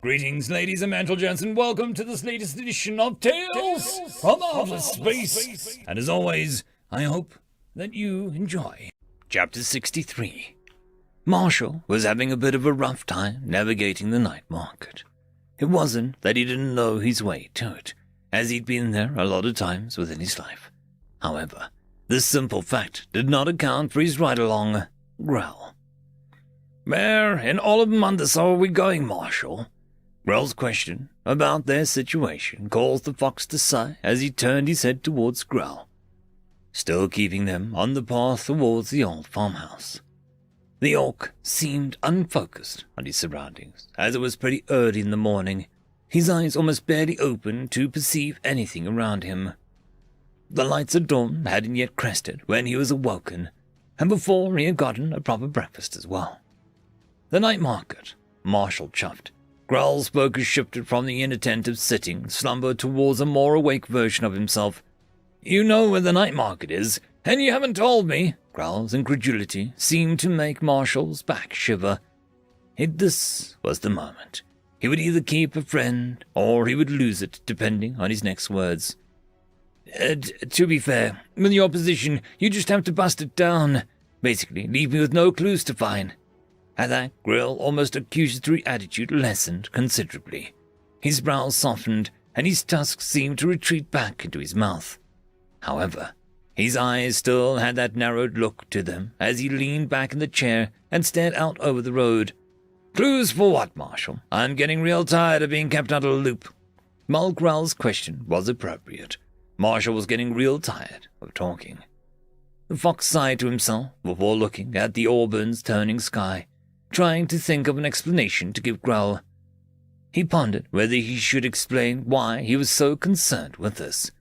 Greetings, ladies and gents, and welcome to this latest edition of Tales from Outer Space. And as always, I hope that you enjoy. Chapter 63. Marshall was having a bit of a rough time navigating the night market. It wasn't that he didn't know his way to it, as he'd been there a lot of times within his life. However, this simple fact did not account for his ride-along growl. "Where in all of Mundus are we going, Marshall?" Grell's question about their situation caused the fox to sigh as he turned his head towards Grell, still keeping them on the path towards the old farmhouse. The orc seemed unfocused on his surroundings, as it was pretty early in the morning, his eyes almost barely open to perceive anything around him. The lights of dawn hadn't yet crested when he was awoken, and before he had gotten a proper breakfast as well. The night market, Marshall chuffed. Grell's focus shifted from the inattentive sitting slumber towards a more awake version of himself. "You know where the night market is, and you haven't told me." Grell's incredulity seemed to make Marshall's back shiver. This was the moment. He would either keep a friend, or he would lose it, depending on his next words. To be fair, with your position, you just have to bust it down. Basically, leave me with no clues to find." At that, Grell's almost accusatory attitude lessened considerably. His brows softened, and his tusks seemed to retreat back into his mouth. However, his eyes still had that narrowed look to them as he leaned back in the chair and stared out over the road. "Clues for what, Marshall? I'm getting real tired of being kept out of the loop." Mull Grell's question was appropriate. Marshall was getting real tired of talking. The fox sighed to himself before looking at the Auburn's turning sky, trying to think of an explanation to give Grell. He pondered whether he should explain why he was so concerned with this.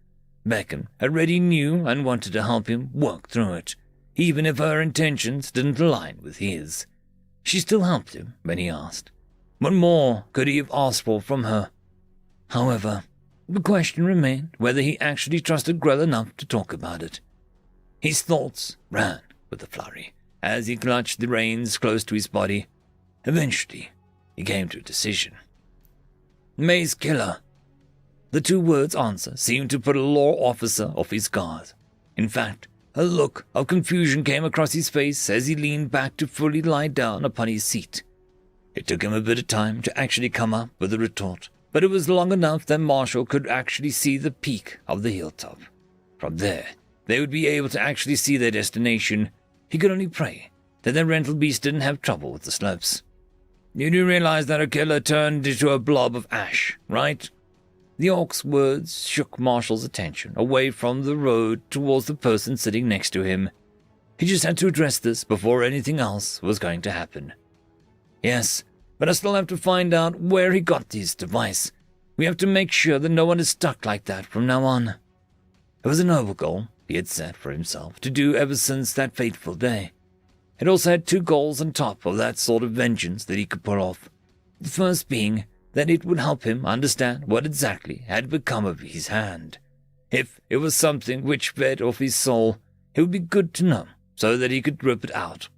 Beckon already knew and wanted to help him work through it, even if her intentions didn't align with his. She still helped him when he asked. What more could he have asked for from her? However, the question remained whether he actually trusted Grell enough to talk about it. His thoughts ran with a flurry as he clutched the reins close to his body. Eventually, he came to a decision. "May's killer." The two words' answer seemed to put a law officer off his guard. In fact, a look of confusion came across his face as he leaned back to fully lie down upon his seat. It took him a bit of time to actually come up with a retort, but it was long enough that Marshall could actually see the peak of the hilltop. From there, they would be able to actually see their destination. He could only pray that their rental beast didn't have trouble with the slopes. "You do realize that a killer turned into a blob of ash, right?" The orc's words shook Marshall's attention away from the road towards the person sitting next to him. He just had to address this before anything else was going to happen. "Yes, but I still have to find out where he got this device. We have to make sure that no one is stuck like that from now on." It was a noble goal he had set for himself to do ever since that fateful day. It also had two goals on top of that sort of vengeance that he could pull off. The first being that it would help him understand what exactly had become of his hand. If it was something which fed off his soul, it would be good to know so that he could rip it out.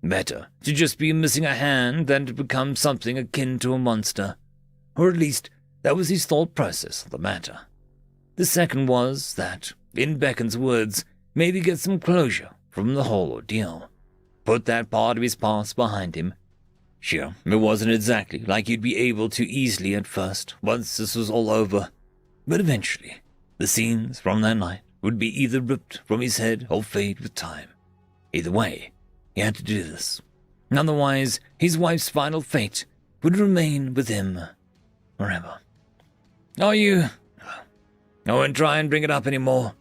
Better to just be missing a hand than to become something akin to a monster. Or at least, that was his thought process of the matter. The second was that, in Beckon's words, maybe get some closure from the whole ordeal. Put that part of his past behind him. Sure, it wasn't exactly like he'd be able to easily at first, once this was all over. But eventually, the scenes from that night would be either ripped from his head or fade with time. Either way, he had to do this. Otherwise, his wife's final fate would remain with him forever. "Are you... I won't try and bring it up anymore."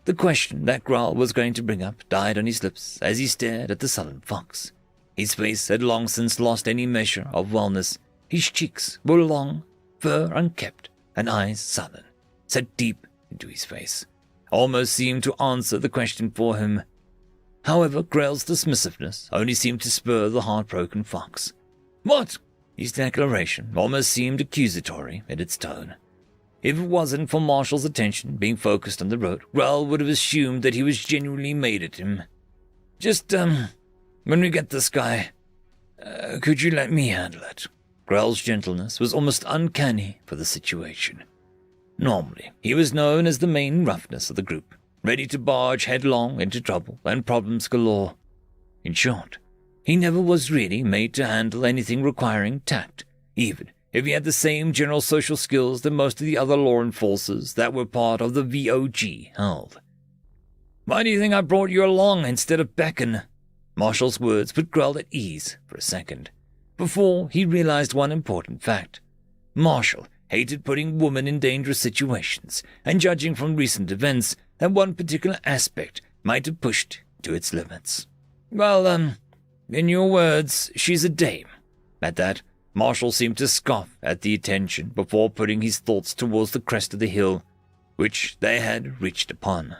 The question that Grell was going to bring up died on his lips as he stared at the sullen fox. His face had long since lost any measure of wellness. His cheeks were long, fur unkempt, and eyes sullen, set deep into his face, almost seemed to answer the question for him. However, Grell's dismissiveness only seemed to spur the heartbroken fox. "What?" His declaration almost seemed accusatory in its tone. If it wasn't for Marshall's attention being focused on the road, Grell would have assumed that he was genuinely mad at him. "Just, when we get this guy, could you let me handle it?" Grell's gentleness was almost uncanny for the situation. Normally, he was known as the main roughness of the group, ready to barge headlong into trouble and problems galore. In short, he never was really made to handle anything requiring tact, even if he had the same general social skills that most of the other law enforcers that were part of the VOG held. "Why do you think I brought you along instead of Beckon?" Marshall's words put Grell at ease for a second, before he realized one important fact. Marshall hated putting women in dangerous situations, and judging from recent events, that one particular aspect might have pushed to its limits. "Well, in your words, she's a dame." At that, Marshall seemed to scoff at the attention before putting his thoughts towards the crest of the hill, which they had reached upon.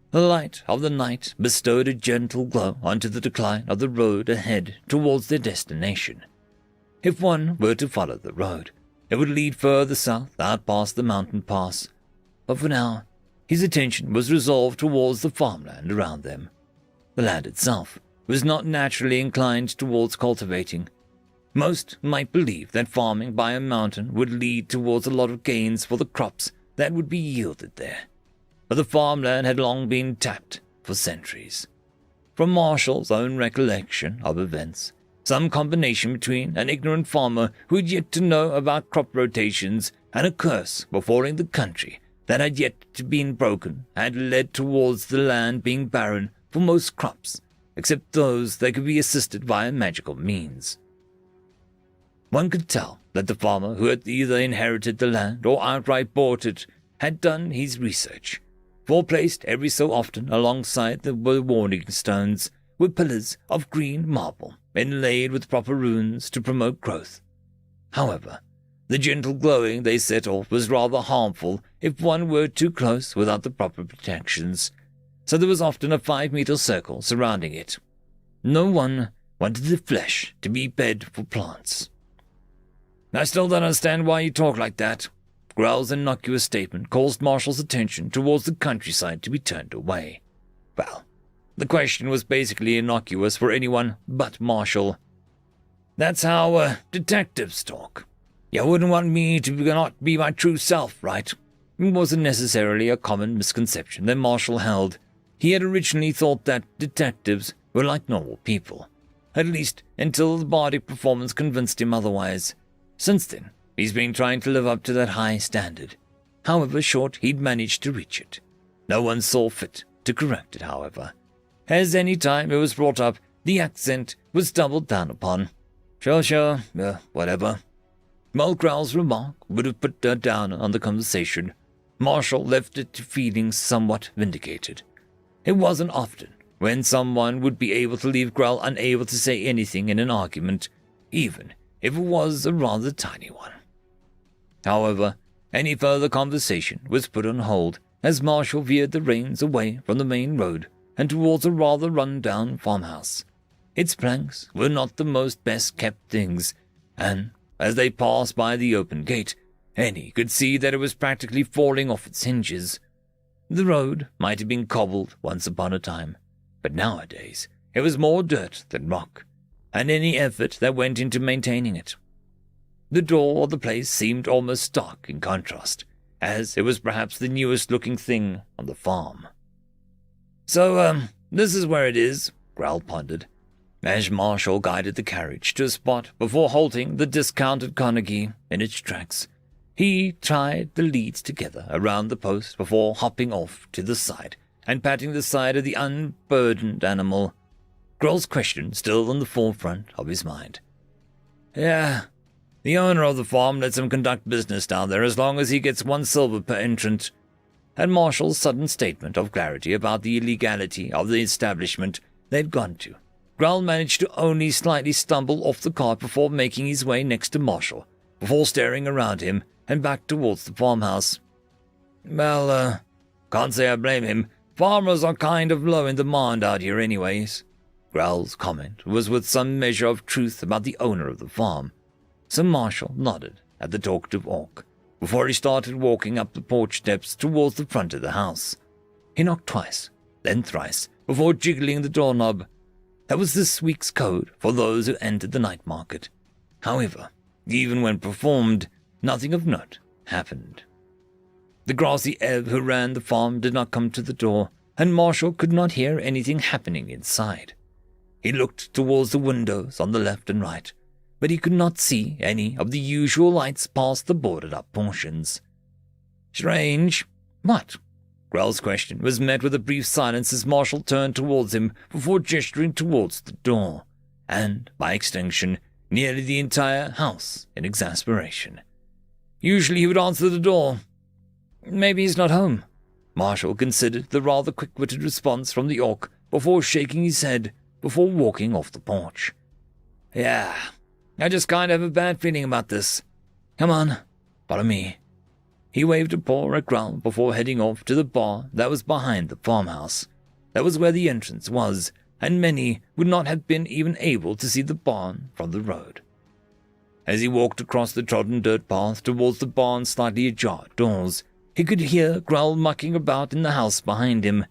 The light of the night bestowed a gentle glow onto the decline of the road ahead towards their destination. If one were to follow the road, it would lead further south out past the mountain pass, but for now, his attention was resolved towards the farmland around them. The land itself was not naturally inclined towards cultivating. Most might believe that farming by a mountain would lead towards a lot of gains for the crops that would be yielded there, but the farmland had long been tapped for centuries. From Marshall's own recollection of events, some combination between an ignorant farmer who had yet to know about crop rotations and a curse befalling the country that had yet to be broken had led towards the land being barren for most crops, except those that could be assisted via magical means. One could tell that the farmer who had either inherited the land or outright bought it had done his research, for placed every so often alongside the warning stones were pillars of green marble inlaid with proper runes to promote growth. However, the gentle glowing they set off was rather harmful if one were too close without the proper protections, so there was often a 5-meter circle surrounding it. No one wanted the flesh to be bed for plants. "I still don't understand why you talk like that." Grell's innocuous statement caused Marshall's attention towards the countryside to be turned away. Well, the question was basically innocuous for anyone but Marshall. "That's how detectives talk. You wouldn't want me to not be my true self, right?" It wasn't necessarily a common misconception that Marshall held. He had originally thought that detectives were like normal people, at least until the bardic performance convinced him otherwise. Since then, he's been trying to live up to that high standard. However short he'd managed to reach it. No one saw fit to correct it, however, as any time it was brought up, the accent was doubled down upon. Sure, whatever." While Grell's remark would have put her down on the conversation, Marshall left it to feeling somewhat vindicated. It wasn't often when someone would be able to leave Grell unable to say anything in an argument, even if it was a rather tiny one. However, any further conversation was put on hold as Marshall veered the reins away from the main road and towards a rather run-down farmhouse. Its planks were not the most best-kept things, and as they passed by the open gate, Annie could see that it was practically falling off its hinges. The road might have been cobbled once upon a time, but nowadays it was more dirt than rock, and any effort that went into maintaining it. The door of the place seemed almost stark in contrast, as it was perhaps the newest-looking thing on the farm. "So, this is where it is," Grell pondered, as Marshall guided the carriage to a spot before halting the discounted Carnegie in its tracks. He tied the leads together around the post before hopping off to the side and patting the side of the unburdened animal. Grell's question still on the forefront of his mind. "Yeah, the owner of the farm lets him conduct business down there as long as he gets 1 silver per entrant." At Marshall's sudden statement of clarity about the illegality of the establishment they'd gone to, Grell managed to only slightly stumble off the cart before making his way next to Marshall, before staring around him and back towards the farmhouse. "Well, can't say I blame him. Farmers are kind of low in demand out here anyways." Grell's comment was with some measure of truth about the owner of the farm, so Marshall nodded at the talkative orc before he started walking up the porch steps towards the front of the house. He knocked twice, then thrice, before jiggling the doorknob. That was this week's code for those who entered the night market. However, Even when performed, nothing of note happened. The grassy ebb who ran the farm did not come to the door, and Marshall could not hear anything happening inside. He looked towards the windows on the left and right, but he could not see any of the usual lights past the boarded-up portions. Strange. What? Grell's question was met with a brief silence as Marshall turned towards him before gesturing towards the door, and, by extension, nearly the entire house in exasperation. Usually he would answer the door. Maybe he's not home. Marshall considered the rather quick-witted response from the orc before shaking his head before walking off the porch. Yeah, I just kind of have a bad feeling about this. Come on, follow me. He waved a paw at Grell before heading off to the bar that was behind the farmhouse. That was where the entrance was, and many would not have been even able to see the barn from the road. As he walked across the trodden dirt path towards the barn's slightly ajar doors, he could hear Grell mucking about in the house behind him,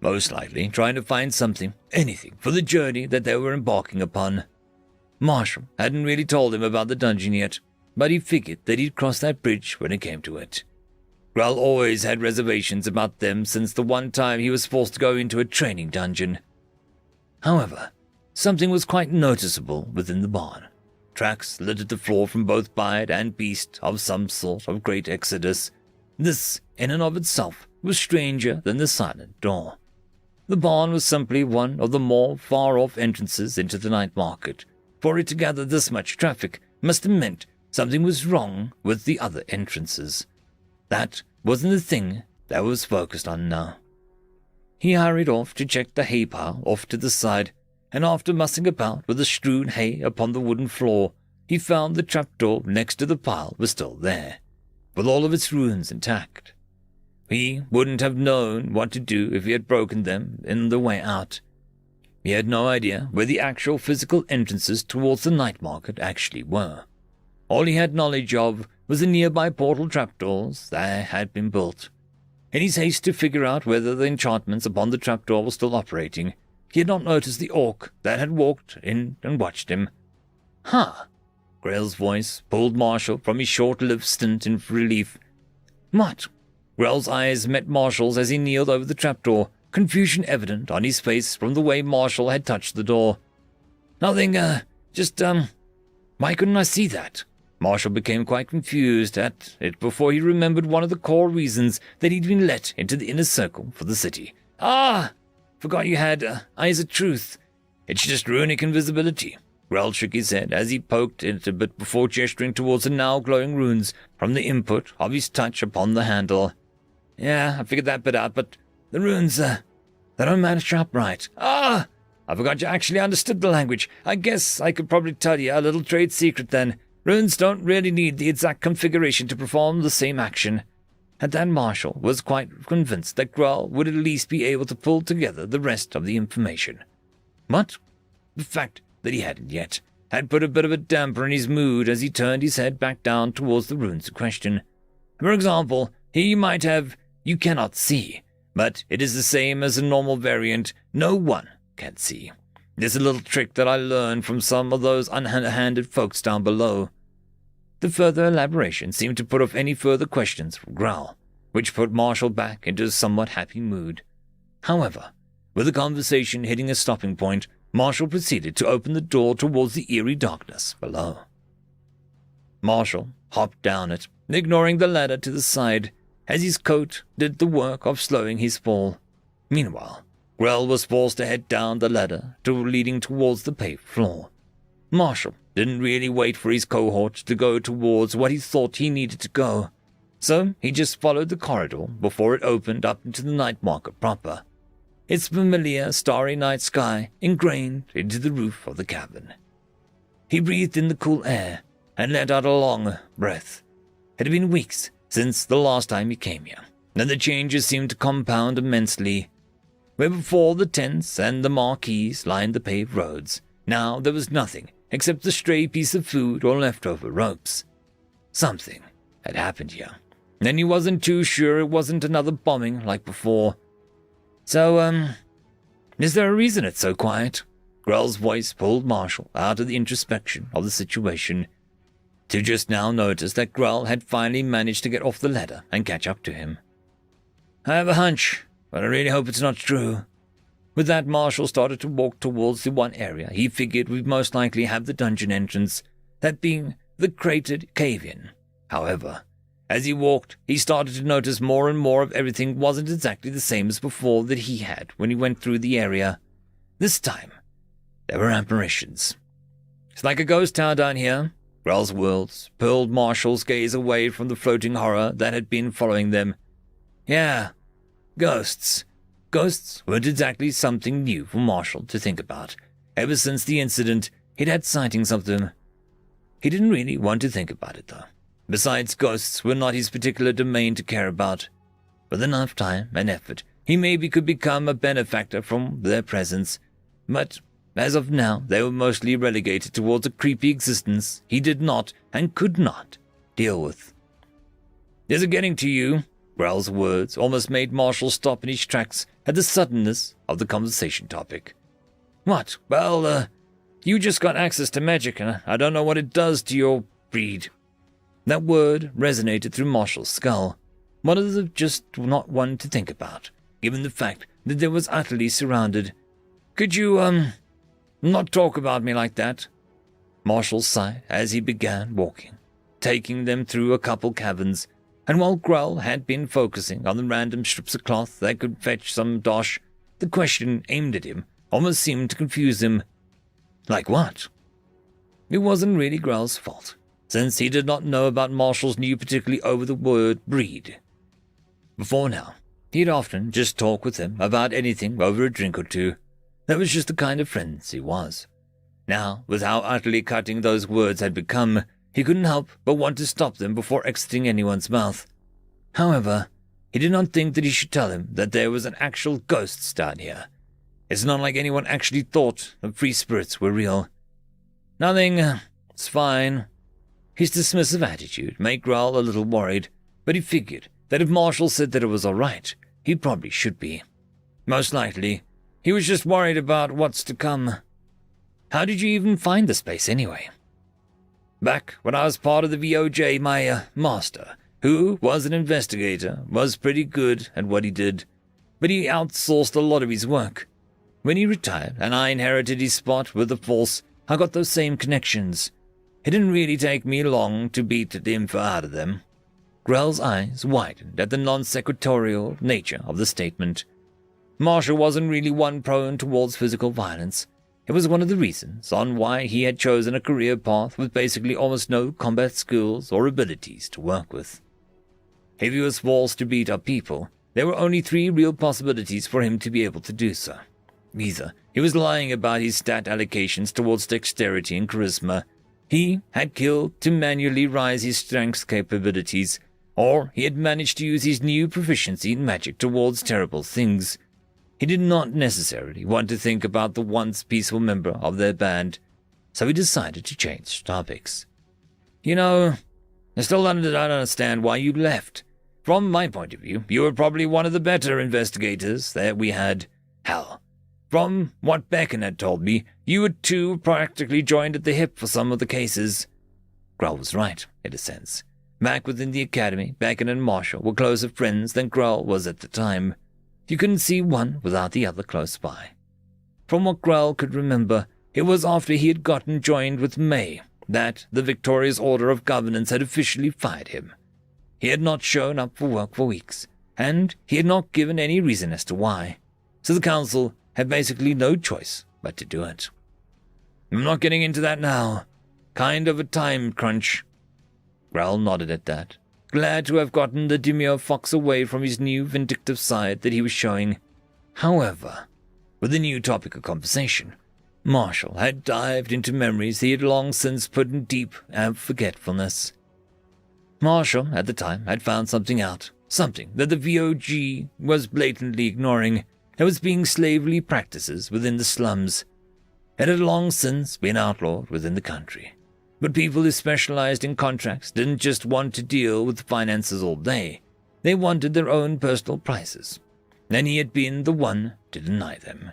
most likely trying to find something, anything, for the journey that they were embarking upon. Marshall hadn't really told him about the dungeon yet, but he figured that he'd cross that bridge when it came to it. Grell always had reservations about them since the one time he was forced to go into a training dungeon. However, something was quite noticeable within the barn. Tracks littered the floor from both bird and beast of some sort of great exodus. This, in and of itself, was stranger than the silent door. The barn was simply one of the more far-off entrances into the night market. For it to gather this much traffic must have meant something was wrong with the other entrances. That wasn't the thing that was focused on now. He hurried off to check the hay pile off to the side, and after mussing about with the strewn hay upon the wooden floor, he found the trapdoor next to the pile was still there, with all of its runes intact. He wouldn't have known what to do if he had broken them in the way out. He had no idea where the actual physical entrances towards the night market actually were. All he had knowledge of was the nearby portal trapdoors that had been built. In his haste to figure out whether the enchantments upon the trapdoor were still operating, he had not noticed the orc that had walked in and watched him. Huh. Grell's voice pulled Marshall from his short-lived stint in relief. What? Grell's eyes met Marshall's as he kneeled over the trapdoor, confusion evident on his face from the way Marshall had touched the door. Nothing, why couldn't I see that? Marshall became quite confused at it before he remembered one of the core reasons that he'd been let into the inner circle for the city. Ah! Forgot you had eyes of truth. It's just runic invisibility. Grell shook his head as he poked it a bit before gesturing towards the now glowing runes from the input of his touch upon the handle. Yeah, I figured that bit out, but the runes, they don't match up right. Ah! I forgot you actually understood the language. I guess I could probably tell you a little trade secret then. Runes don't really need the exact configuration to perform the same action. And then Marshall was quite convinced that Grell would at least be able to pull together the rest of the information. What? The fact that he hadn't yet had put a bit of a damper in his mood as he turned his head back down towards the runes in question. For example, he might have, you cannot see, but it is the same as a normal variant no one can see. There's a little trick that I learned from some of those underhanded folks down below. The further elaboration seemed to put off any further questions from Grell, which put Marshall back into a somewhat happy mood. However, with the conversation hitting a stopping point, Marshall proceeded to open the door towards the eerie darkness below. Marshall hopped down it, ignoring the ladder to the side, as his coat did the work of slowing his fall. Meanwhile, Grell was forced to head down the ladder leading towards the paved floor. Marshall didn't really wait for his cohort to go towards what he thought he needed to go, so he just followed the corridor before it opened up into the night market proper, its familiar starry night sky ingrained into the roof of the cabin. He breathed in the cool air and let out a long breath. It had been weeks since the last time he came here, and the changes seemed to compound immensely. Where before the tents and the marquees lined the paved roads, now there was nothing except a stray piece of food or leftover ropes. Something had happened here, and he wasn't too sure it wasn't another bombing like before. So, is there a reason it's so quiet? Grell's voice pulled Marshall out of the introspection of the situation. to just now notice that Grell had finally managed to get off the ladder and catch up to him. I have a hunch, but I really hope it's not true. With that, Marshall started to walk towards the one area he figured would most likely have the dungeon entrance, that being the cratered cave-in. However, as he walked, he started to notice more and more of everything wasn't exactly the same as before that he had when he went through the area. This time, there were apparitions. It's like a ghost town down here. Grell's words pulled Marshall's gaze away from the floating horror that had been following them. Yeah, ghosts. Ghosts weren't exactly something new for Marshall to think about. Ever since the incident, he'd had sightings of them. He didn't really want to think about it, though. Besides, ghosts were not his particular domain to care about. With enough time and effort, he maybe could become a benefactor from their presence. But as of now, they were mostly relegated towards a creepy existence he did not and could not deal with. Is it getting to you? Grell's words almost made Marshall stop in his tracks at the suddenness of the conversation topic. What? Well, you just got access to magic, and I don't know what it does to your breed. That word resonated through Marshall's skull. One of them just not one to think about, given the fact that they was utterly surrounded. Could you, not talk about me like that? Marshall sighed as he began walking, taking them through a couple caverns, and while Grell had been focusing on the random strips of cloth that could fetch some dosh, the question aimed at him almost seemed to confuse him. Like what? It wasn't really Grell's fault, since he did not know about Marshall's new particularly over-the-word breed. Before now, he'd often just talk with him about anything over a drink or two. That was just the kind of friends he was. Now, with how utterly cutting those words had become, he couldn't help but want to stop them before exiting anyone's mouth. However, he did not think that he should tell him that there was an actual ghost down here. It's not like anyone actually thought the free spirits were real. Nothing, it's fine. His dismissive attitude made Grell a little worried, but he figured that if Marshall said that it was all right, he probably should be. Most likely, he was just worried about what's to come. How did you even find the space anyway? Back when I was part of the VOJ, my master, who was an investigator, was pretty good at what he did, but he outsourced a lot of his work. When he retired and I inherited his spot with the Force, I got those same connections. It didn't really take me long to beat the info out of them. Grell's eyes widened at the non-sequitorial nature of the statement. Marshall wasn't really one prone towards physical violence. It was one of the reasons on why he had chosen a career path with basically almost no combat skills or abilities to work with. If he was forced to beat up people, there were only 3 real possibilities for him to be able to do so. Either he was lying about his stat allocations towards dexterity and charisma, he had killed to manually rise his strength capabilities, or he had managed to use his new proficiency in magic towards terrible things. He did not necessarily want to think about the once peaceful member of their band, so he decided to change topics. You know, I still don't understand why you left. From my point of view, you were probably one of the better investigators that we had. Hell, from what Becken had told me, you were 2 practically joined at the hip for some of the cases. Grell was right, in a sense. Back within the academy, Becken and Marshall were closer friends than Grell was at the time. You couldn't see one without the other close by. From what Grell could remember, it was after he had gotten joined with May that the Victorious Order of Governance had officially fired him. He had not shown up for work for weeks, and he had not given any reason as to why, so the council had basically no choice but to do it. I'm not getting into that now. Kind of a time crunch. Grell nodded at that, glad to have gotten the demure fox away from his new vindictive side that he was showing. However, with the new topic of conversation, Marshall had dived into memories he had long since put in deep forgetfulness. Marshall, at the time, had found something out, something that the VOG was blatantly ignoring. There was being slavery practices within the slums. It had long since been outlawed within the country. But people who specialized in contracts didn't just want to deal with finances all day. They wanted their own personal prices, and he had been the one to deny them.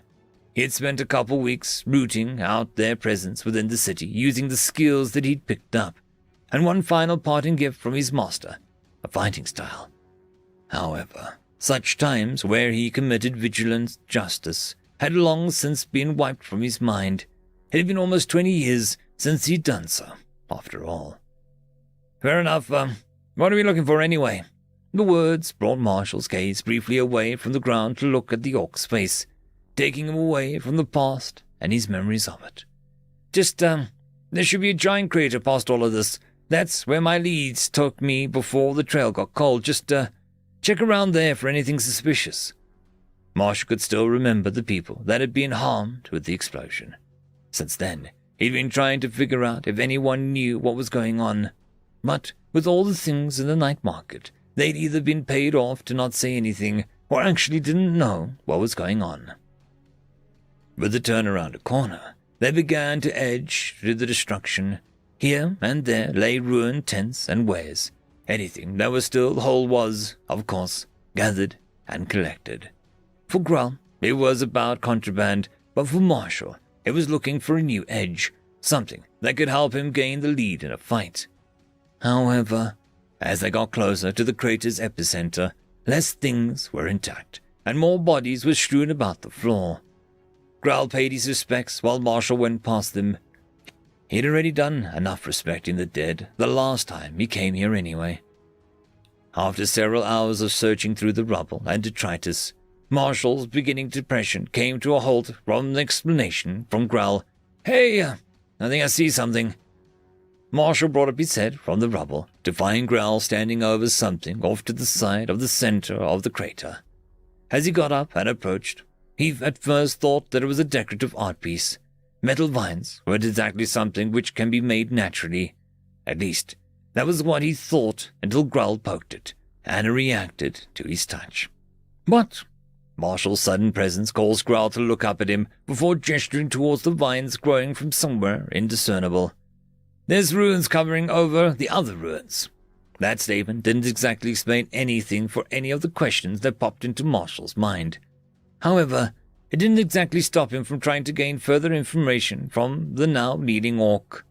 He had spent a couple weeks rooting out their presence within the city using the skills that he'd picked up. and one final parting gift from his master, a fighting style. However, such times where he committed vigilant justice had long since been wiped from his mind. It had been almost 20 years since he'd done so, after all. Fair enough, what are we looking for anyway? The words brought Marshall's gaze briefly away from the ground to look at the Orc's face, taking him away from the past and his memories of it. Just, there should be a giant crater past all of this. That's where my leads took me before the trail got cold. Just, check around there for anything suspicious. Marshall could still remember the people that had been harmed with the explosion. Since then, he'd been trying to figure out if anyone knew what was going on. But with all the things in the night market, they'd either been paid off to not say anything or actually didn't know what was going on. With the turn around a corner, they began to edge through the destruction. Here and there lay ruined tents and wares. Anything that was still whole was, of course, gathered and collected. For Grull, it was about contraband, but for Marshall, it was looking for a new edge, something that could help him gain the lead in a fight. However, as they got closer to the crater's epicenter, less things were intact, and more bodies were strewn about the floor. Growl paid his respects while Marshall went past them. He'd already done enough respecting the dead the last time he came here anyway. After several hours of searching through the rubble and detritus, Marshall's beginning depression came to a halt from the explanation from Growl. Hey, I think I see something. Marshall brought up his head from the rubble to find Growl standing over something off to the side of the center of the crater. As he got up and approached, he at first thought that it was a decorative art piece. Metal vines weren't exactly something which can be made naturally. At least, that was what he thought until Growl poked it, and it reacted to his touch. But Marshall's sudden presence caused Growl to look up at him before gesturing towards the vines growing from somewhere indiscernible. There's ruins covering over the other ruins. That statement didn't exactly explain anything for any of the questions that popped into Marshall's mind. However, it didn't exactly stop him from trying to gain further information from the now leading orc.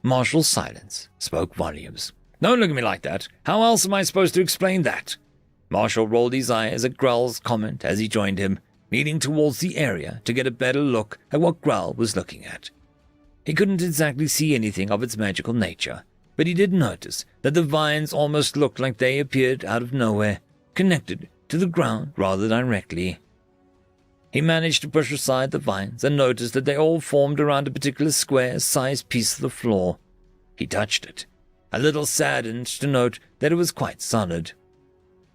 Marshall's silence spoke volumes. Don't look at me like that. How else am I supposed to explain that? Marshall rolled his eyes at Growl's comment as he joined him, leaning towards the area to get a better look at what Growl was looking at. He couldn't exactly see anything of its magical nature, but he did notice that the vines almost looked like they appeared out of nowhere, connected to the ground rather directly. He managed to push aside the vines and noticed that they all formed around a particular square-sized piece of the floor. He touched it, a little saddened to note that it was quite solid.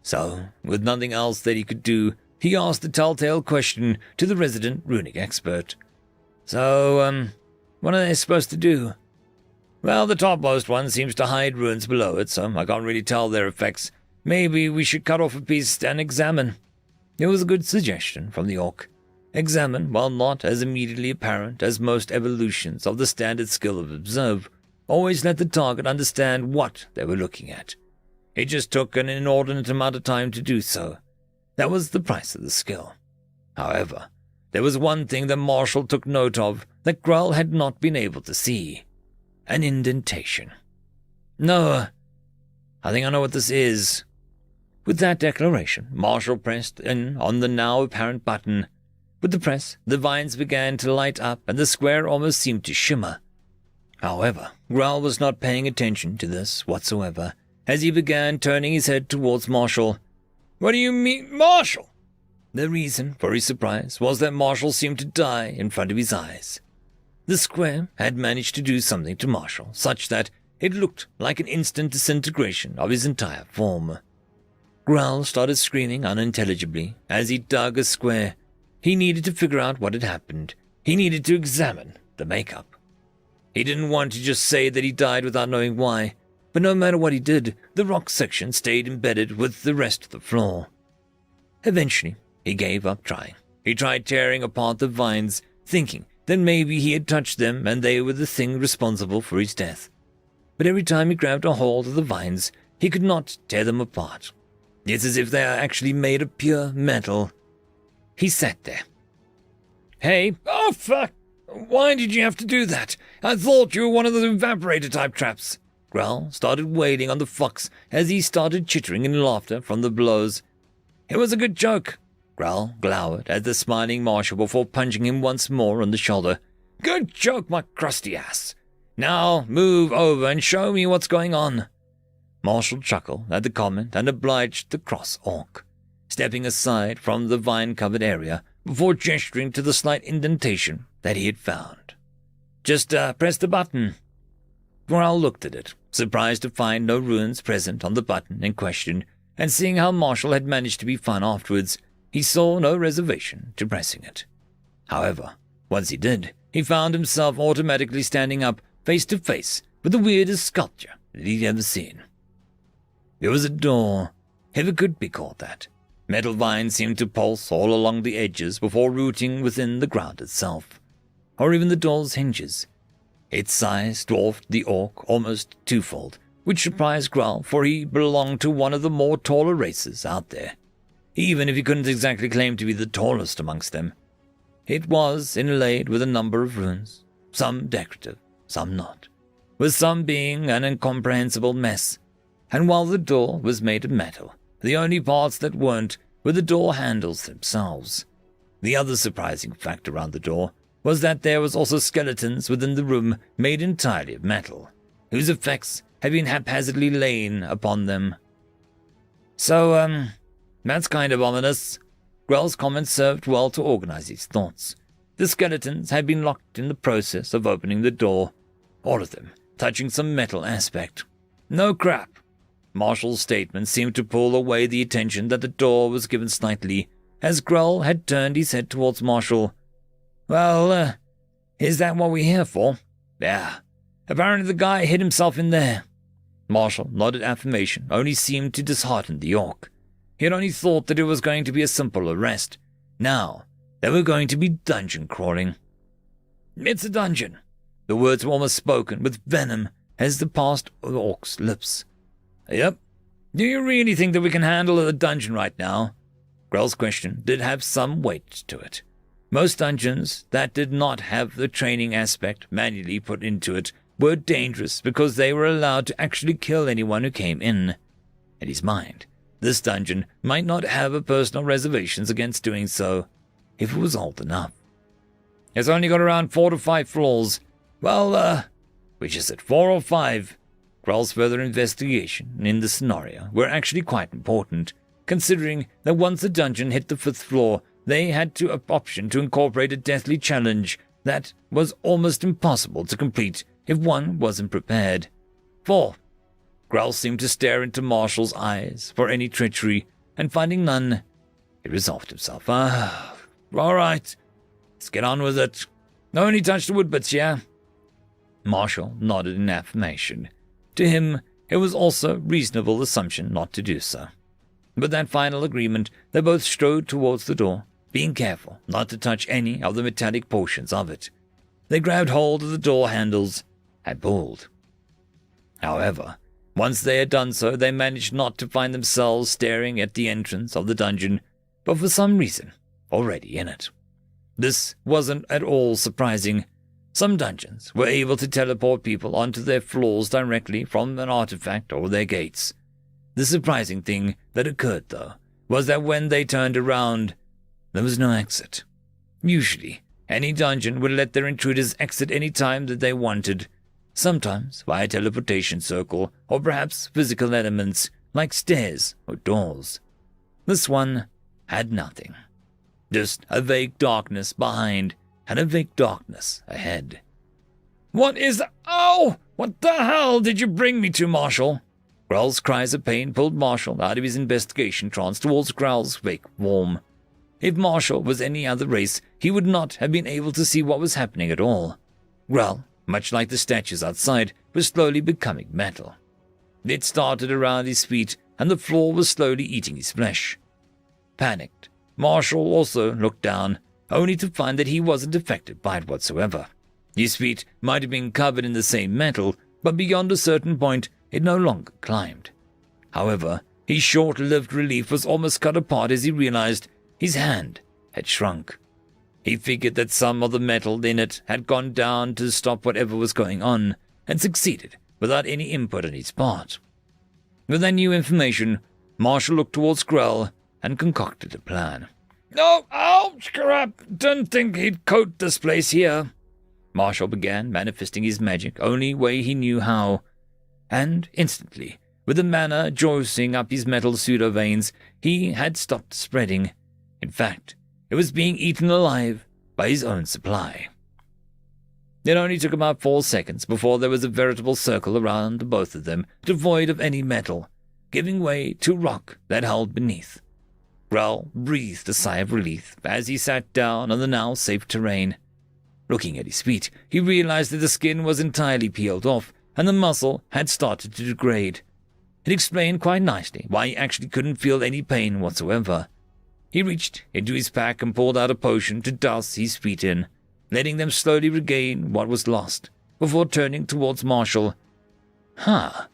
So, with nothing else that he could do, he asked the telltale question to the resident runic expert. So, what are they supposed to do? Well, the topmost one seems to hide ruins below it, so I can't really tell their effects. Maybe we should cut off a piece and examine. It was a good suggestion from the orc. Examine, while not as immediately apparent as most evolutions of the standard skill of observe, always let the target understand what they were looking at. It just took an inordinate amount of time to do so. That was the price of the skill. However, there was one thing that Marshall took note of that Growl had not been able to see. An indentation. No, I think I know what this is. With that declaration, Marshall pressed in on the now apparent button. With the press, the vines began to light up and the square almost seemed to shimmer. However, Growl was not paying attention to this whatsoever, as he began turning his head towards Marshall. What do you mean, Marshall? The reason for his surprise was that Marshall seemed to die in front of his eyes. The square had managed to do something to Marshall, such that it looked like an instant disintegration of his entire form. Growl started screaming unintelligibly as he dug a square. He needed to figure out what had happened. He needed to examine the makeup. He didn't want to just say that he died without knowing why, but no matter what he did, the rock section stayed embedded with the rest of the floor. Eventually, he gave up trying. He tried tearing apart the vines, thinking that maybe he had touched them and they were the thing responsible for his death. But every time he grabbed a hold of the vines, he could not tear them apart. It's as if they are actually made of pure metal. He sat there. Hey, oh fuck! Why did you have to do that? I thought you were one of the evaporator-type traps. Growl started wailing on the fox as he started chittering in laughter from the blows. It was a good joke. Growl glowered at the smiling Marshal before punching him once more on the shoulder. Good joke, my crusty ass. Now move over and show me what's going on. Marshal chuckled at the comment and obliged the cross orc, stepping aside from the vine-covered area before gesturing to the slight indentation that he had found. Just press the button. Growl looked at it, surprised to find no runes present on the button in question, and seeing how Marshal had managed to be fine afterwards, he saw no reservation to pressing it. However, once he did, he found himself automatically standing up face to face with the weirdest sculpture that he'd ever seen. It was a door, if it could be called that. Metal vines seemed to pulse all along the edges before rooting within the ground itself, or even the door's hinges. Its size dwarfed the orc almost twofold, which surprised Growl, for he belonged to one of the more taller races out there, even if he couldn't exactly claim to be the tallest amongst them. It was inlaid with a number of runes, some decorative, some not, with some being an incomprehensible mess, and while the door was made of metal, the only parts that weren't were the door handles themselves. The other surprising fact around the door was that there was also skeletons within the room made entirely of metal, whose effects had been haphazardly lain upon them. So, that's kind of ominous. Grell's comments served well to organize his thoughts. The skeletons had been locked in the process of opening the door, all of them touching some metal aspect. No crap. Marshal's statement seemed to pull away the attention that the door was given slightly, as Grell had turned his head towards Marshal. Well, is that what we're here for? Yeah. Apparently the guy hid himself in there. Marshal nodded affirmation, only seemed to dishearten the orc. He had only thought that it was going to be a simple arrest. Now, they were going to be dungeon crawling. It's a dungeon. The words were almost spoken with venom as they passed the orc's lips. Yep. Do you really think that we can handle a dungeon right now? Grell's question did have some weight to it. Most dungeons that did not have the training aspect manually put into it were dangerous because they were allowed to actually kill anyone who came in. In his mind, this dungeon might not have a personal reservations against doing so, if it was old enough. It's only got around 4 to 5 floors. Well, which is it, 4 or 5? Grell's further investigation in the scenario were actually quite important, considering that once the dungeon hit the 5th floor, they had to option to incorporate a deathly challenge that was almost impossible to complete if one wasn't prepared. 4. Grell seemed to stare into Marshal's eyes for any treachery, and finding none, he resolved himself. All right, let's get on with it. Only touch the wood bits, yeah? Marshal nodded in affirmation. To him, it was also a reasonable assumption not to do so. With that final agreement, they both strode towards the door, being careful not to touch any of the metallic portions of it. They grabbed hold of the door handles and pulled. However, once they had done so, they managed not to find themselves staring at the entrance of the dungeon, but for some reason, already in it. This wasn't at all surprising. Some dungeons were able to teleport people onto their floors directly from an artifact or their gates. The surprising thing that occurred, though, was that when they turned around, there was no exit. Usually, any dungeon would let their intruders exit any time that they wanted, sometimes via teleportation circle or perhaps physical elements like stairs or doors. This one had nothing. Just a vague darkness behind and a vague darkness ahead. What is that? Oh! What the hell did you bring me to, Marshal? Grell's cries of pain pulled Marshal out of his investigation trance towards Grell's fake form. If Marshal was any other race, he would not have been able to see what was happening at all. Grell, much like the statues outside, was slowly becoming metal. It started around his feet, and the floor was slowly eating his flesh. Panicked, Marshal also looked down, only to find that he wasn't affected by it whatsoever. His feet might have been covered in the same metal, but beyond a certain point, it no longer climbed. However, his short-lived relief was almost cut apart as he realized his hand had shrunk. He figured that some of the metal in it had gone down to stop whatever was going on, and succeeded without any input on his part. With that new information, Marshall looked towards Grell and concocted a plan. "Oh, ouch, crap! Didn't think he'd coat this place here." Marshall began manifesting his magic only way he knew how, and instantly, with the mana juicing up his metal pseudo-veins, he had stopped spreading. In fact, it was being eaten alive by his own supply. It only took about 4 seconds before there was a veritable circle around both of them, devoid of any metal, giving way to rock that held beneath. Grell breathed a sigh of relief as he sat down on the now safe terrain. Looking at his feet, he realized that the skin was entirely peeled off, and the muscle had started to degrade. It explained quite nicely why he actually couldn't feel any pain whatsoever. He reached into his pack and pulled out a potion to douse his feet in, letting them slowly regain what was lost, before turning towards Marshall. That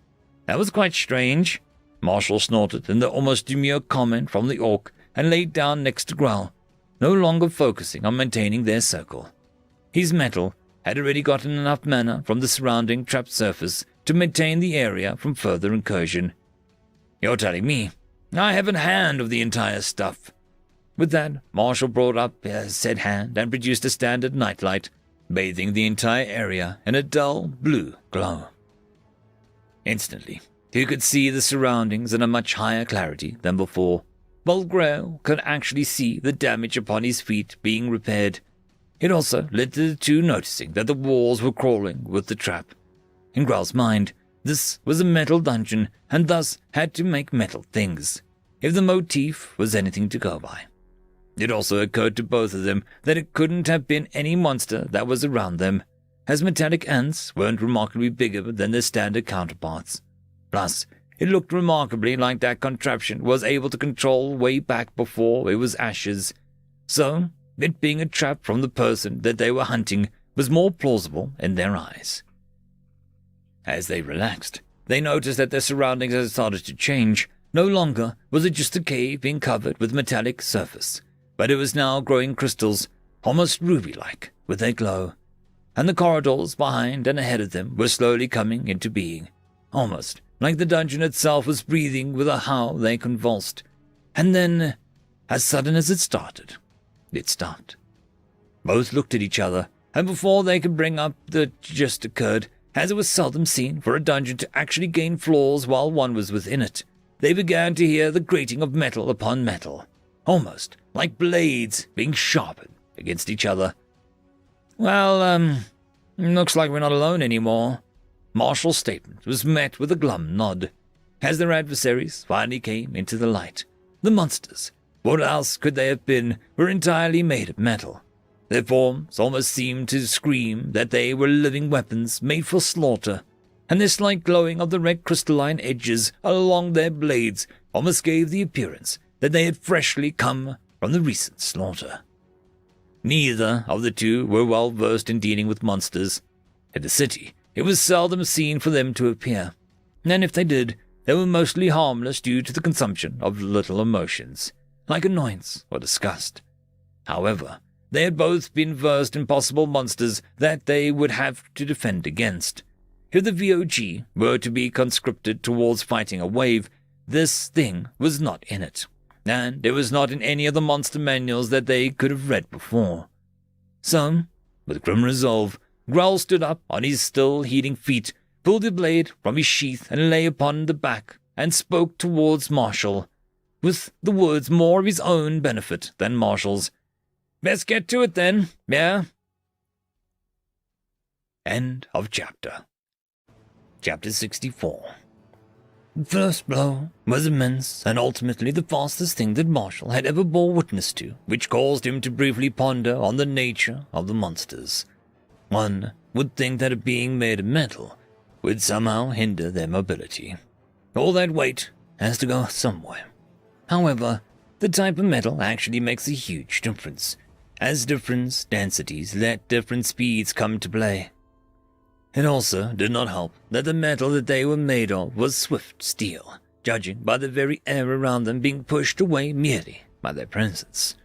was quite strange. Marshall snorted in the almost demure comment from the orc and laid down next to Grell, no longer focusing on maintaining their circle. His metal had already gotten enough mana from the surrounding trapped surface to maintain the area from further incursion. "You're telling me I have a hand of the entire stuff." With that, Marshall brought up said hand and produced a standard nightlight, bathing the entire area in a dull blue glow. Instantly, he could see the surroundings in a much higher clarity than before, while Grell could actually see the damage upon his feet being repaired. It also led to the two noticing that the walls were crawling with the trap. In Grell's mind, this was a metal dungeon and thus had to make metal things, if the motif was anything to go by. It also occurred to both of them that it couldn't have been any monster that was around them, as metallic ants weren't remarkably bigger than their standard counterparts. Plus, it looked remarkably like that contraption was able to control way back before it was ashes. So, it being a trap from the person that they were hunting was more plausible in their eyes. As they relaxed, they noticed that their surroundings had started to change. No longer was it just a cave being covered with metallic surface, but it was now growing crystals, almost ruby-like, with their glow. And the corridors behind and ahead of them were slowly coming into being, almost like the dungeon itself was breathing with a howl they convulsed. And then, as sudden as it started, it stopped. Both looked at each other, and before they could bring up the just occurred, as it was seldom seen for a dungeon to actually gain floors while one was within it, they began to hear the grating of metal upon metal, almost like blades being sharpened against each other. "Well, looks like we're not alone anymore." Marshall's statement was met with a glum nod, as their adversaries finally came into the light. The monsters, what else could they have been, were entirely made of metal. Their forms almost seemed to scream that they were living weapons made for slaughter, and the slight glowing of the red crystalline edges along their blades almost gave the appearance that they had freshly come from the recent slaughter. Neither of the two were well versed in dealing with monsters. In the city, it was seldom seen for them to appear, and if they did, they were mostly harmless due to the consumption of little emotions, like annoyance or disgust. However, they had both been versed in possible monsters that they would have to defend against. If the VOG were to be conscripted towards fighting a wave, this thing was not in it, and it was not in any of the monster manuals that they could have read before. So, with grim resolve, Grell stood up on his still heating feet, pulled the blade from his sheath and lay upon the back, and spoke towards Marshall, with the words more of his own benefit than Marshall's. "Best get to it then, yeah?" End of chapter. Chapter 64. The first blow was immense and ultimately the fastest thing that Marshall had ever bore witness to, which caused him to briefly ponder on the nature of the monsters. One would think that a being made of metal would somehow hinder their mobility. All that weight has to go somewhere. However, the type of metal actually makes a huge difference, as different densities let different speeds come to play. It also did not help that the metal that they were made of was swift steel, judging by the very air around them being pushed away merely by their presence.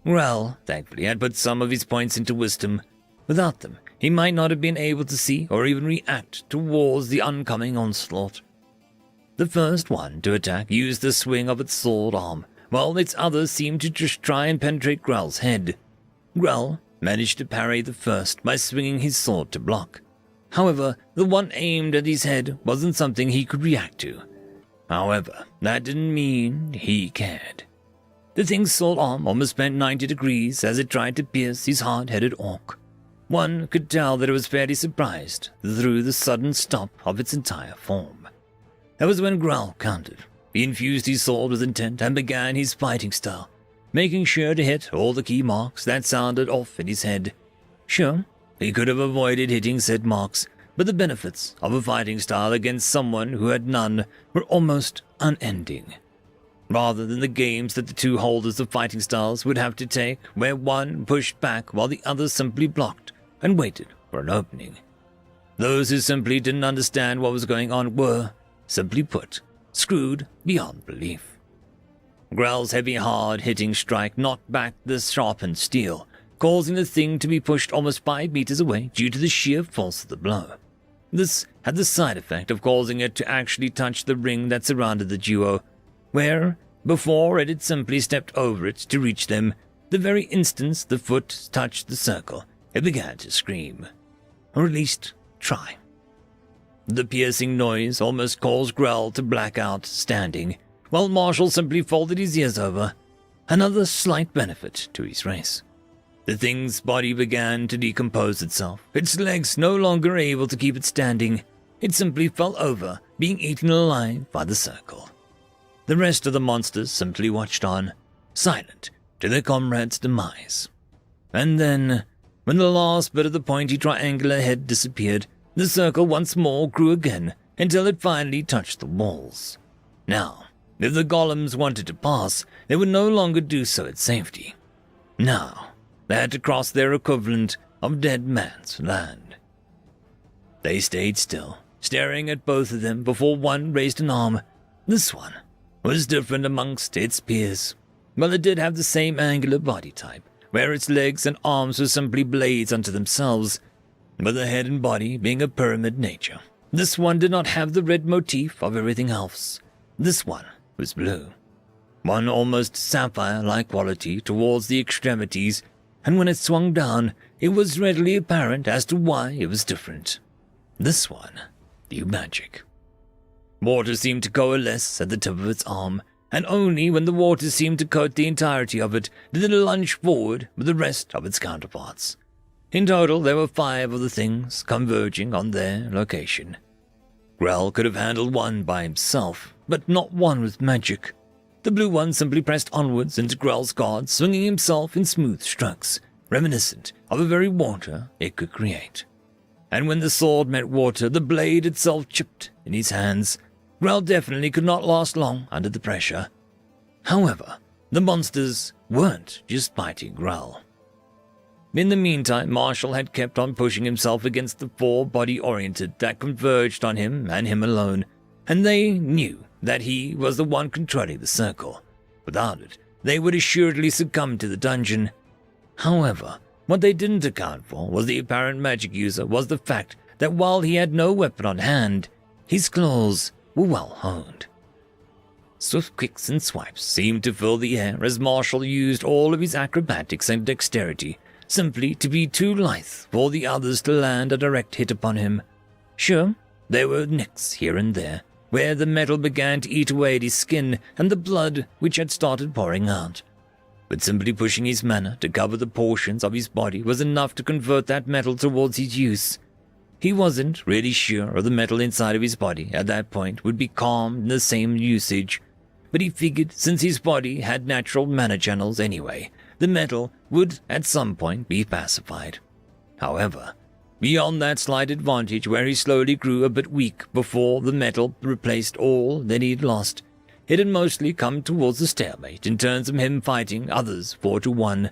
Grell, thankfully, had put some of his points into wisdom. Without them, he might not have been able to see or even react towards the oncoming onslaught. The first one to attack used the swing of its sword arm, while its other seemed to just try and penetrate Grell's head. Grell managed to parry the first by swinging his sword to block. However, the one aimed at his head wasn't something he could react to. However, that didn't mean he cared. The thing's sword arm almost bent 90 degrees as it tried to pierce his hard-headed orc. One could tell that it was fairly surprised through the sudden stop of its entire form. That was when Grell countered. He infused his sword with intent and began his fighting style, making sure to hit all the key marks that sounded off in his head. Sure, he could have avoided hitting said marks, but the benefits of a fighting style against someone who had none were almost unending. Rather than the games that the two holders of fighting styles would have to take, where one pushed back while the other simply blocked and waited for an opening. Those who simply didn't understand what was going on were, simply put, screwed beyond belief. Grell's heavy, hard-hitting strike knocked back the sharpened steel, causing the thing to be pushed almost 5 meters away due to the sheer force of the blow. This had the side effect of causing it to actually touch the ring that surrounded the duo, where, before it had simply stepped over it to reach them, the very instant the foot touched the circle, it began to scream. Or at least, try. The piercing noise almost caused Grell to black out standing, while Marshall simply folded his ears over. Another slight benefit to his race. The thing's body began to decompose itself, its legs no longer able to keep it standing. It simply fell over, being eaten alive by the circle. The rest of the monsters simply watched on, silent to their comrade's demise. And then, when the last bit of the pointy triangular head disappeared, the circle once more grew again until it finally touched the walls. Now, if the golems wanted to pass, they would no longer do so at safety. Now, they had to cross their equivalent of dead man's land. They stayed still, staring at both of them before one raised an arm. This one was different amongst its peers. Well, it did have the same angular body type, where its legs and arms were simply blades unto themselves, but the head and body being a pyramid nature. This one did not have the red motif of everything else. This one was blue. One almost sapphire-like quality towards the extremities, and when it swung down, it was readily apparent as to why it was different. This one knew magic. Water seemed to coalesce at the tip of its arm, and only when the water seemed to coat the entirety of it did it lunge forward with the rest of its counterparts. In total, there were 5 of the things converging on their location. Grell could have handled one by himself, but not one with magic. The blue one simply pressed onwards into Grell's guard, swinging himself in smooth strokes, reminiscent of the very water it could create. And when the sword met water, the blade itself chipped in his hands. Grell definitely could not last long under the pressure. However, the monsters weren't just fighting Grell. In the meantime, Marshall had kept on pushing himself against the 4 body-oriented that converged on him and him alone, and they knew that he was the one controlling the circle. Without it, they would assuredly succumb to the dungeon. However, what they didn't account for was the apparent magic user was the fact that while he had no weapon on hand, his claws were well honed. Swift kicks and swipes seemed to fill the air as Marshall used all of his acrobatics and dexterity, simply to be too lithe for the others to land a direct hit upon him. Sure, there were nicks here and there, where the metal began to eat away at his skin and the blood which had started pouring out. But simply pushing his mana to cover the portions of his body was enough to convert that metal towards his use. He wasn't really sure of the metal inside of his body at that point would be calmed in the same usage, but he figured since his body had natural mana channels anyway, the metal would at some point be pacified. However, beyond that slight advantage where he slowly grew a bit weak before the metal replaced all that he'd lost, it had mostly come towards a stalemate in terms of him fighting others 4-1.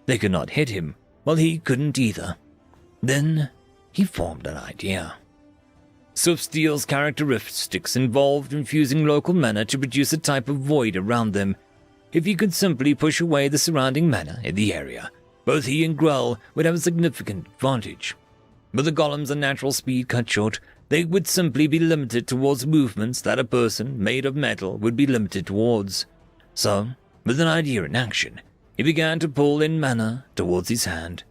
They could not hit him, while he couldn't either. Then he formed an idea. Swiftsteel's characteristics involved infusing local mana to produce a type of void around them. if he could simply push away the surrounding mana in the area. Both he and Grell would have a significant advantage. With the golem's unnatural speed cut short, they would simply be limited towards movements that a person made of metal would be limited towards. So, with an idea in action, he began to pull in mana towards his hand.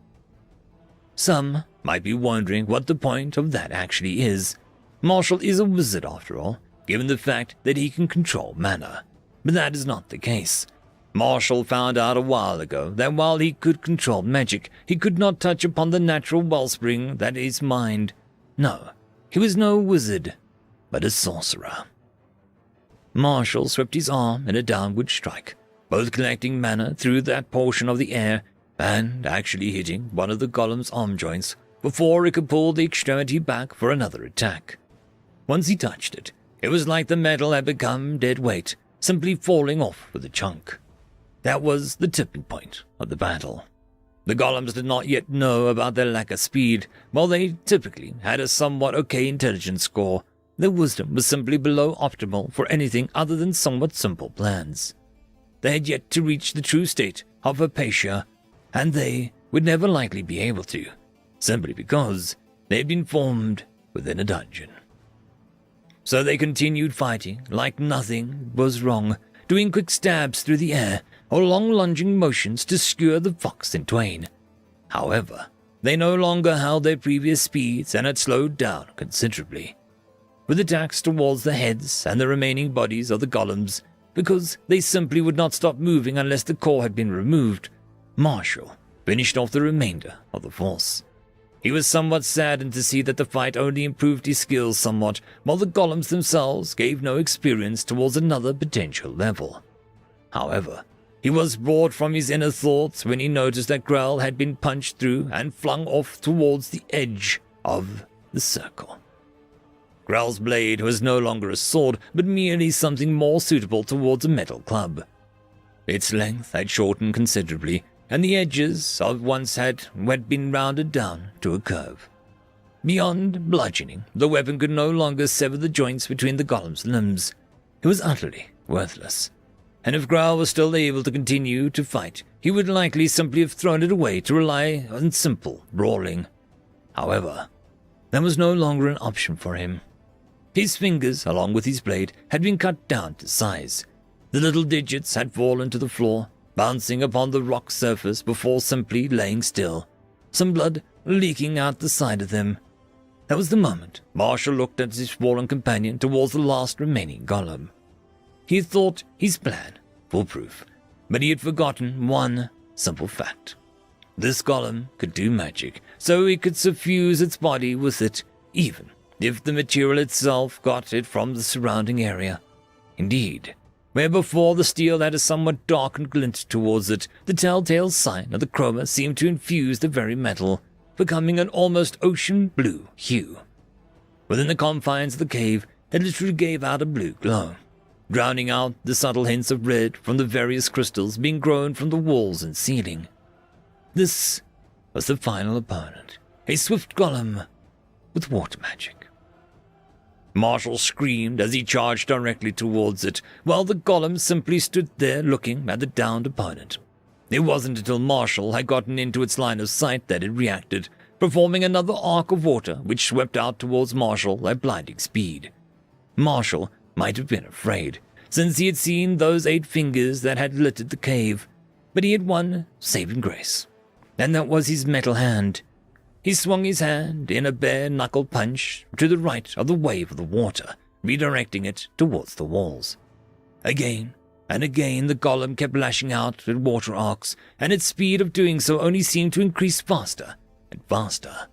Some might be wondering what the point of that actually is. Marshall is a wizard after all, given the fact that he can control mana. But that is not the case. Marshall found out a while ago that while he could control magic, he could not touch upon the natural wellspring that is mind. No, he was no wizard, but a sorcerer. Marshall swept his arm in a downward strike, both collecting mana through that portion of the air and actually hitting one of the golem's arm joints before it could pull the extremity back for another attack. Once he touched it, it was like the metal had become dead weight, simply falling off with a chunk. That was the tipping point of the battle. The golems did not yet know about their lack of speed. While they typically had a somewhat okay intelligence score, their wisdom was simply below optimal for anything other than somewhat simple plans. They had yet to reach the true state of Hypatia, and they would never likely be able to, simply because they had been formed within a dungeon. So they continued fighting like nothing was wrong, doing quick stabs through the air or long lunging motions to skewer the fox in twain. However, they no longer held their previous speeds and had slowed down considerably, with attacks towards the heads and the remaining bodies of the golems, because they simply would not stop moving unless the core had been removed. Marshall finished off the remainder of the force. He was somewhat saddened to see that the fight only improved his skills somewhat, while the golems themselves gave no experience towards another potential level. However, he was brought from his inner thoughts when he noticed that Grell had been punched through and flung off towards the edge of the circle. Grell's blade was no longer a sword, but merely something more suitable towards a metal club. Its length had shortened considerably, and the edges of once had been rounded down to a curve. Beyond bludgeoning, the weapon could no longer sever the joints between the golem's limbs. It was utterly worthless, and if Grell was still able to continue to fight, he would likely simply have thrown it away to rely on simple brawling. However, that was no longer an option for him. His fingers, along with his blade, had been cut down to size. The little digits had fallen to the floor, bouncing upon the rock surface before simply laying still, some blood leaking out the side of them. That was the moment Marshall looked at his fallen companion towards the last remaining golem. He had thought his plan foolproof, but he had forgotten one simple fact. This golem could do magic, so he could suffuse its body with it, even if the material itself got it from the surrounding area. Indeed, where before the steel had a somewhat darkened glint towards it, the telltale sign of the chroma seemed to infuse the very metal, becoming an almost ocean blue hue. Within the confines of the cave, it literally gave out a blue glow, drowning out the subtle hints of red from the various crystals being grown from the walls and ceiling. This was the final opponent, a swift golem with water magic. Marshall screamed as he charged directly towards it, while the golem simply stood there looking at the downed opponent. It wasn't until Marshall had gotten into its line of sight that it reacted, performing another arc of water which swept out towards Marshall at blinding speed. Marshall might have been afraid, since he had seen those 8 fingers that had littered the cave, but he had one saving grace, and that was his metal hand. He swung his hand in a bare-knuckle punch to the right of the wave of the water, redirecting it towards the walls. Again and again the golem kept lashing out at water arcs, and its speed of doing so only seemed to increase faster and faster.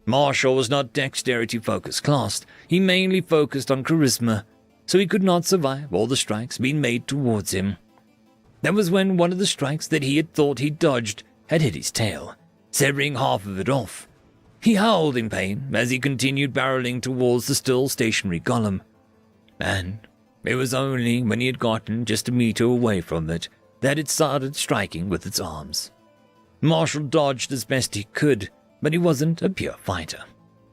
Marshall was not dexterity-focused classed, he mainly focused on charisma, so he could not survive all the strikes being made towards him. That was when one of the strikes that he had thought he dodged had hit his tail, severing half of it off. He howled in pain as he continued barreling towards the still stationary golem. And it was only when he had gotten just a meter away from it that it started striking with its arms. Marshall dodged as best he could, but he wasn't a pure fighter.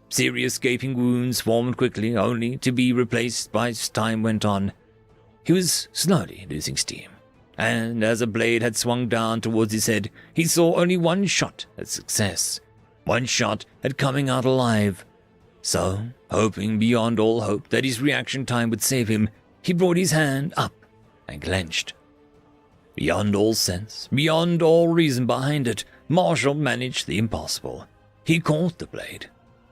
Serious gaping wounds formed quickly, only to be replaced as time went on. He was slowly losing steam, and as a blade had swung down towards his head, he saw only one shot at success. One shot at coming out alive. So, hoping beyond all hope that his reaction time would save him, he brought his hand up and clenched. Beyond all sense, beyond all reason behind it, Marshall managed the impossible. He caught the blade.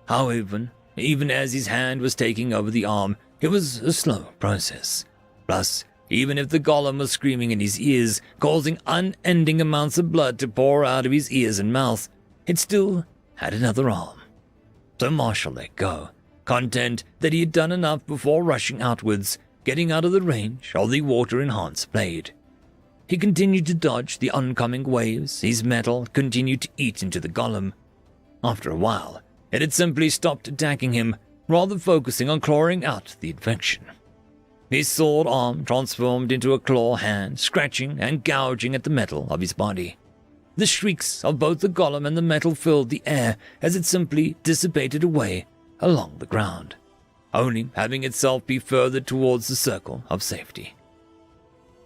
However, even as his hand was taking over the arm, it was a slow process. Plus, even if the golem was screaming in his ears, causing unending amounts of blood to pour out of his ears and mouth, it still had another arm. So Marshall let go, content that he had done enough before rushing outwards, getting out of the range of the water-enhanced blade. He continued to dodge the oncoming waves. His metal continued to eat into the golem. After a while, it had simply stopped attacking him, rather focusing on clawing out the infection. His sword arm transformed into a claw hand, scratching and gouging at the metal of his body. The shrieks of both the golem and the metal filled the air as it simply dissipated away along the ground, only having itself be further towards the circle of safety.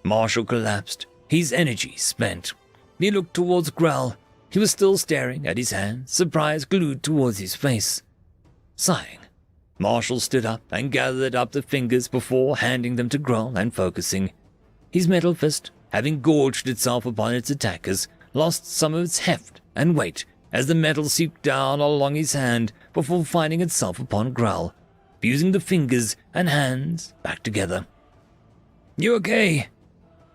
Marshall collapsed, his energy spent. He looked towards Grell. He was still staring at his hand, surprise glued towards his face. Sighing, Marshall stood up and gathered up the fingers before handing them to Grell and focusing. His metal fist, having gorged itself upon its attackers, lost some of its heft and weight as the metal seeped down along his hand before finding itself upon Grell, fusing the fingers and hands back together. "You okay?"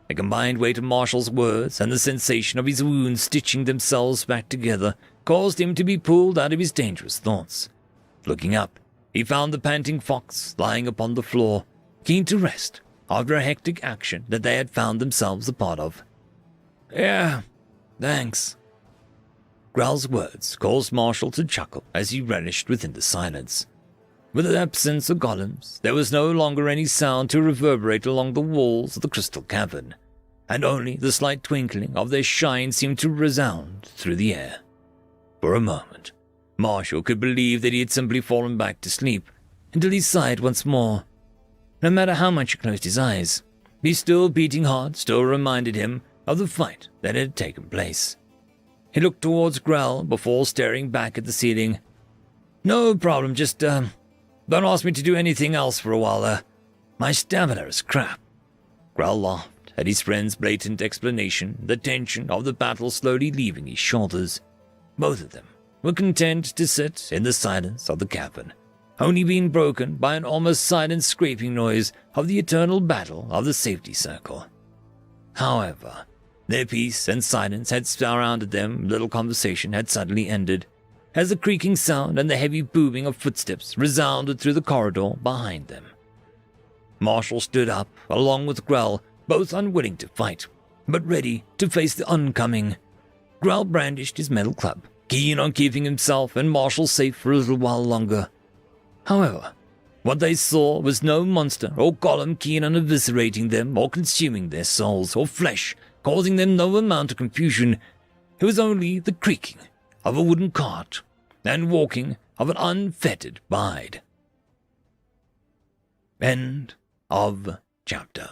The combined weight of Marshall's words and the sensation of his wounds stitching themselves back together caused him to be pulled out of his dangerous thoughts. Looking up, he found the panting fox lying upon the floor, keen to rest after a hectic action that they had found themselves a part of. "Yeah, thanks." Grell's words caused Marshall to chuckle as he relished within the silence. With the absence of golems, there was no longer any sound to reverberate along the walls of the crystal cavern, and only the slight twinkling of their shine seemed to resound through the air. For a moment, Marshall could believe that he had simply fallen back to sleep, until he sighed once more. No matter how much he closed his eyes, his still beating heart still reminded him of the fight that had taken place. He looked towards Grell before staring back at the ceiling. "No problem, just, don't ask me to do anything else for a while, my stamina is crap." Grell laughed at his friend's blatant explanation, the tension of the battle slowly leaving his shoulders. Both of them were content to sit in the silence of the cavern, only being broken by an almost silent scraping noise of the eternal battle of the safety circle. However, their peace and silence had surrounded them. Little conversation had suddenly ended, as the creaking sound and the heavy booming of footsteps resounded through the corridor behind them. Marshall stood up, along with Grell, both unwilling to fight, but ready to face the oncoming. Grell brandished his metal club, keen on keeping himself and Marshall safe for a little while longer. However, what they saw was no monster or golem keen on eviscerating them or consuming their souls or flesh, causing them no amount of confusion. It was only the creaking of a wooden cart and walking of an unfettered bride. End of chapter.